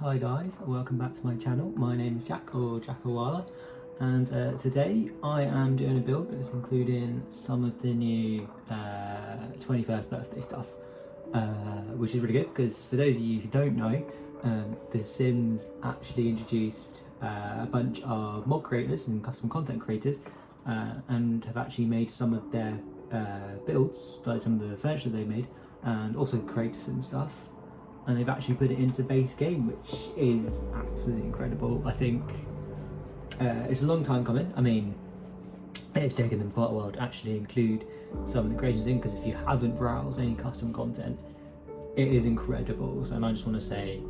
Hi guys, welcome back to my channel. My name is Jack or Jackawala, and today I am doing a build that's including some of the new 21st birthday stuff, which is really good because for those of you who don't know, The Sims actually introduced a bunch of mod creators and custom content creators and have actually made some of their builds, like some of the furniture they made, and also creators and stuff. And they've actually put it into base game, which is absolutely incredible. I think it's a long time coming. I mean, it's taken them quite a while to actually include some of the creations in, because if you haven't browsed any custom content, it is incredible. So, and I just want to say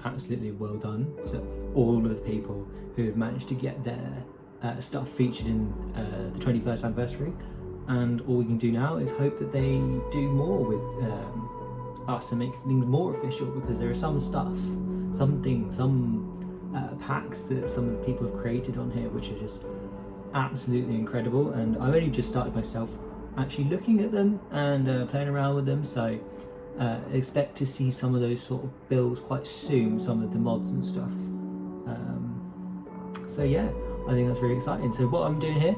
absolutely well done to all of the people who have managed to get their stuff featured in the 21st anniversary. And all we can do now is hope that they do more with us and make things more official, because there is some stuff, some packs that some of the people have created on here which are just absolutely incredible, and I've only just started myself actually looking at them and playing around with them, so expect to see some of those sort of builds quite soon, some of the mods and stuff. So yeah, I think that's really exciting. So what I'm doing here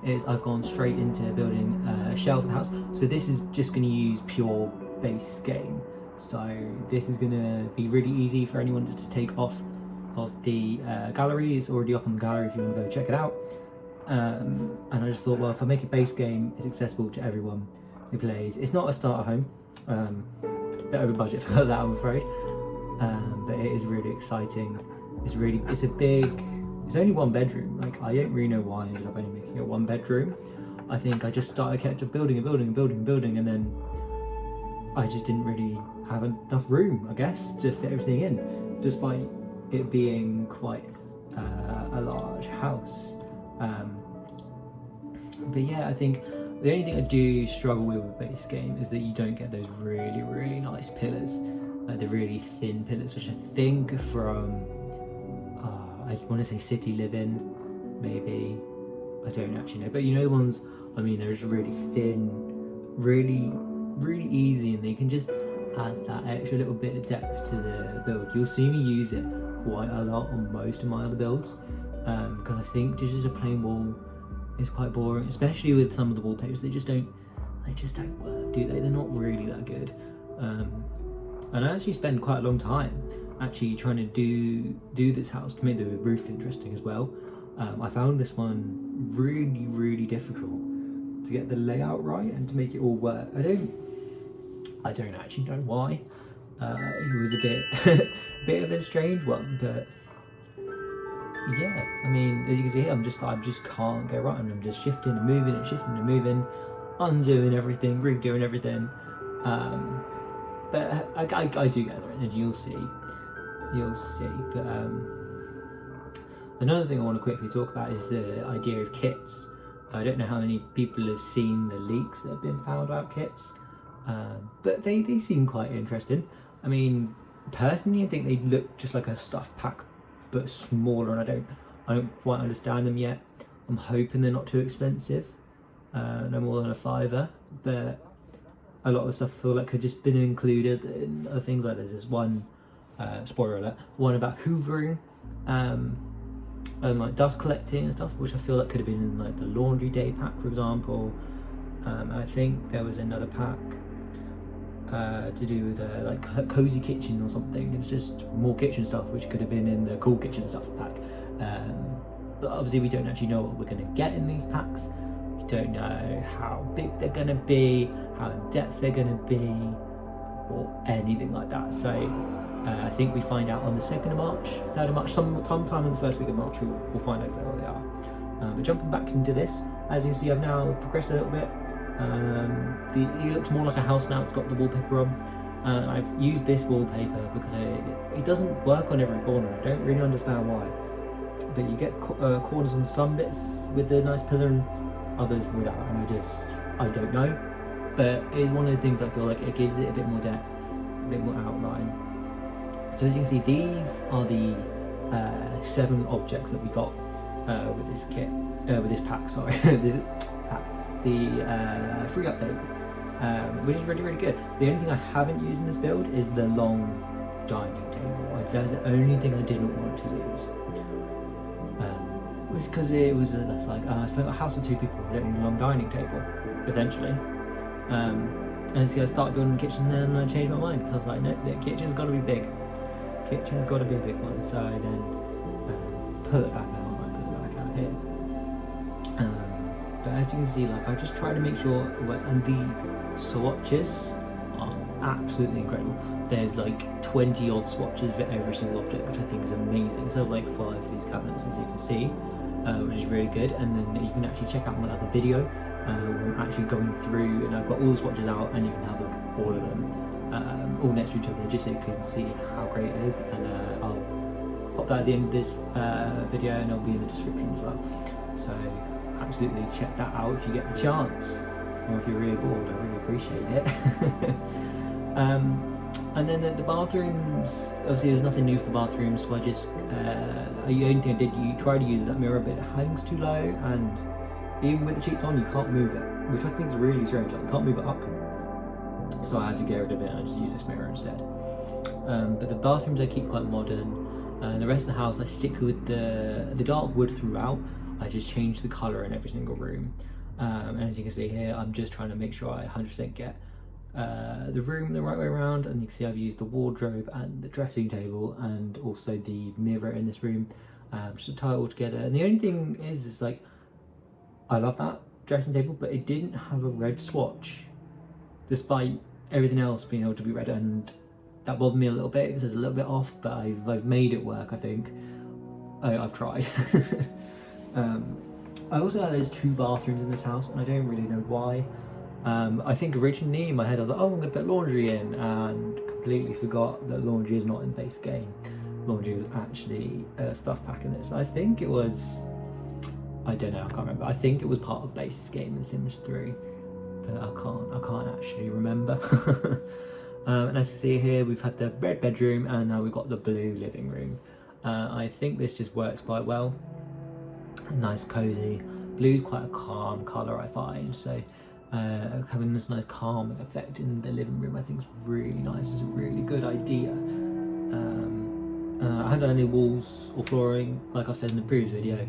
is I've gone straight into building a shell for the house. So this is just going to use pure base game, so this is going to be really easy for anyone to take off of the gallery. It's already up on the gallery if you want to go check it out, and I just thought, well, if I make a base game, it's accessible to everyone who plays. It's not a starter home, bit over budget for that, I'm afraid, but it is really exciting. It's only one bedroom. Like, I don't really know why I ended up only making it one bedroom. I think I kept building and then I just didn't really have enough room, I guess, to fit everything in, despite it being quite a large house. But yeah, I think the only thing I do struggle with a base game is that you don't get those really, really nice pillars, like the really thin pillars, which I think are from, I want to say City Living, maybe, I don't actually know, but you know the ones, I mean, they're just really thin, really easy, and they can just add that extra little bit of depth to the build. You'll see me use it quite a lot on most of my other builds, because I think just a plain wall is quite boring, especially with some of the wallpapers. They just don't work, do they? They're not really that good. And I actually spend quite a long time actually trying to do this house to make the roof interesting as well. I found this one really difficult to get the layout right and to make it all work. I don't actually know why. It was a bit of a strange one, but yeah, I mean, as you can see, I just can't get right, and I'm just shifting and moving, undoing everything, redoing everything. But I do get there, and you'll see. But another thing I want to quickly talk about is the idea of kits. I don't know how many people have seen the leaks that have been found about kits, but they seem quite interesting. I mean, personally, I think they look just like a stuff pack, but smaller, and I don't quite understand them yet. I'm hoping they're not too expensive, no more than $5, but a lot of stuff I feel like could just been included in other things. Like there's one, spoiler alert, one about hoovering, and like dust collecting and stuff, which I feel like could have been in like the laundry day pack, for example. I think there was another pack to do with like a cozy kitchen or something. It's just more kitchen stuff, which could have been in the cool kitchen stuff pack. But obviously we don't actually know what we're going to get in these packs. We don't know how big they're going to be, how in depth they're going to be, or anything like that. So I think we find out on the 2nd of March, 3rd of March, sometime in the first week of March, we'll find out exactly what they are. But jumping back into this, as you can see, I've now progressed a little bit. It looks more like a house now. It's got the wallpaper on. I've used this wallpaper because it doesn't work on every corner. I don't really understand why, but you get corners on some bits with a nice pillar and others without, and I don't know. But it's one of those things I feel like it gives it a bit more depth, a bit more outline. So as you can see, these are the 7 objects that we got with this kit, with this pack. Sorry, this pack, the free update, which is really good. The only thing I haven't used in this build is the long dining table. That's the only thing I didn't want to use. It was because it was that's like I spent a house of 2 people who don't need a long dining table, essentially. And so I started building the kitchen, then I changed my mind because I was like, no, the kitchen's got to be big. Kitchen's got to be a big one. So I then pull it back out. I put it back out here. But as you can see, like I just try to make sure it works, and the swatches are absolutely incredible. There's like 20 odd swatches for every single object, which I think is amazing. So like 5 of these cabinets, as you can see, which is really good. And then you can actually check out my other video where I'm actually going through, and I've got all the swatches out, and you can have all of them all next to each other, just so you can see how great it is. And I'll pop that at the end of this video, and it'll be in the description as well. So absolutely check that out if you get the chance, or if you're really bored. I really appreciate it. And then the bathrooms, obviously there's nothing new for the bathrooms, so I just the only thing I did, you try to use that mirror, but it hangs too low, and even with the sheets on you can't move it, which I think is really strange. Like, you can't move it up, so I had to get rid of it and I just use this mirror instead. But the bathrooms I keep quite modern. The rest of the house I stick with the dark wood throughout. I just change the colour in every single room. And as you can see here, I'm just trying to make sure I 100% get the room the right way around. And you can see I've used the wardrobe and the dressing table and also the mirror in this room, just to tie it all together. And the only thing is like, I love that dressing table, but it didn't have a red swatch, despite everything else being able to be red, and that bothered me a little bit because it's a little bit off, but I've made it work, I think. I've tried. I also know there's 2 bathrooms in this house, and I don't really know why. I think originally in my head I was like, oh, I'm going to put laundry in, and completely forgot that laundry is not in the base game. Laundry was actually stuff pack in this. I think it was, I don't know, I can't remember. I think it was part of the base game in Sims 3, but I can't actually remember. And as you see here, we've had the red bedroom, and now we've got the blue living room. I think this just works quite well. Nice cozy. Blue's quite a calm colour, I find, so having this nice calming effect in the living room I think is really nice. It's a really good idea. I haven't done any walls or flooring, like I've said in the previous video.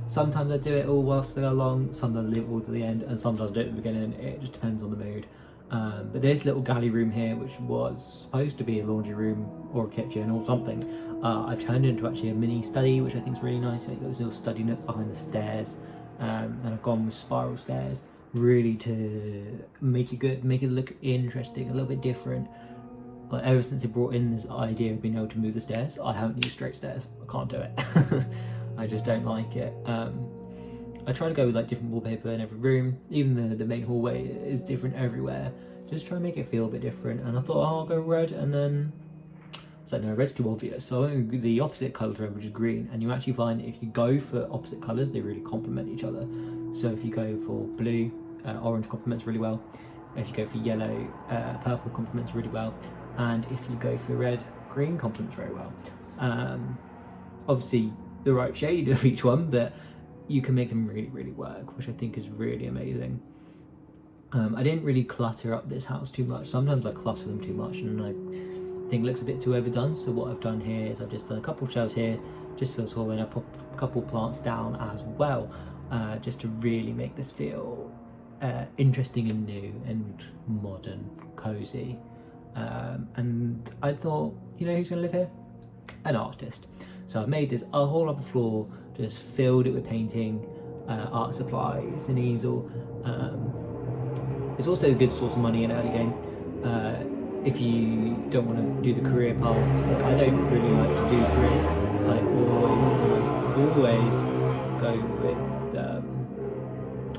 Sometimes I do it all whilst I go along, sometimes I leave it all to the end, and sometimes I do it at the beginning. It just depends on the mood. But there's a little galley room here, which was supposed to be a laundry room or a kitchen or something. I've turned it into actually a mini study, which I think is really nice. You've got this little study nook behind the stairs, and I've gone with spiral stairs, really to make it good, make it look interesting, a little bit different. Like, ever since they brought in this idea of being able to move the stairs, I haven't used straight stairs. I can't do it. I just don't like it. I try to go with like different wallpaper in every room. Even the main hallway is different everywhere. Just try to make it feel a bit different. And I thought, oh, I'll go red, and then it's like, no, red's too obvious. So I went with the opposite colour to red, which is green. And you actually find if you go for opposite colours, they really complement each other. So if you go for blue, orange complements really well. If you go for yellow, purple complements really well. And if you go for red, green complements very well. Obviously the right shade of each one, but you can make them really, really work, which I think is really amazing. I didn't really clutter up this house too much. Sometimes I clutter them too much and I think it looks a bit too overdone. So what I've done here is I've just done a couple of shelves here, just for this hallway, and I put a couple of plants down as well, just to really make this feel interesting and new and modern, cozy. And I thought, you know who's going to live here? An artist. So I've made this a whole upper floor, just filled it with painting, art supplies, an easel. It's also a good source of money in early game. If you don't want to do the career paths, like I don't really like to do careers. I always go with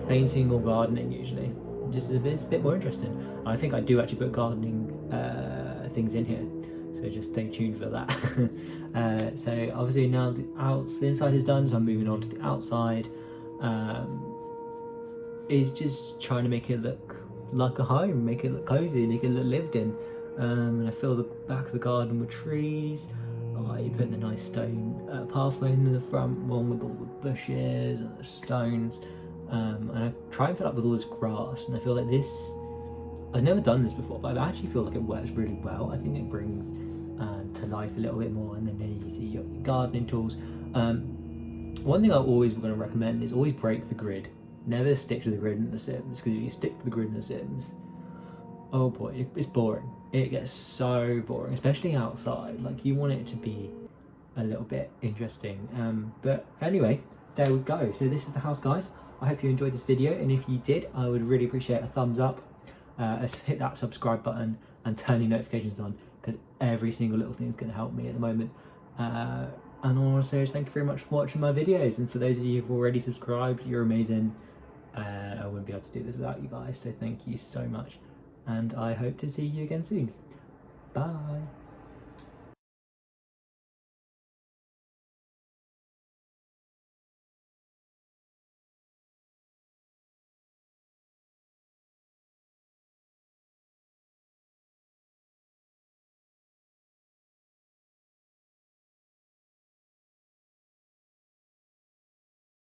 painting or gardening usually. Just a bit more interesting. I think I do actually put gardening things in here, so just stay tuned for that. So obviously now the inside is done, so I'm moving on to the outside. It's just trying to make it look like a home, make it look cozy, make it look lived in. And I fill the back of the garden with trees. I put in the nice stone pathway in the front one with all the bushes and the stones. And I try and fill up with all this grass, and I feel like this, I've never done this before, but I actually feel like it works really well. I think it brings to life a little bit more, and then there you see your gardening tools. One thing I always going to recommend is always break the grid. Never stick to the grid in The Sims, because if you stick to the grid in The Sims, oh boy, it's boring. It gets so boring, especially outside. Like, you want it to be a little bit interesting. But anyway, there we go. So this is the house, guys. I hope you enjoyed this video, and if you did, I would really appreciate a thumbs up. Hit that subscribe button and turn your notifications on, because every single little thing is going to help me at the moment. And all I want to say is thank you very much for watching my videos, and for those of you who've already subscribed, you're amazing. I wouldn't be able to do this without you guys, so thank you so much, and I hope to see you again soon. Bye.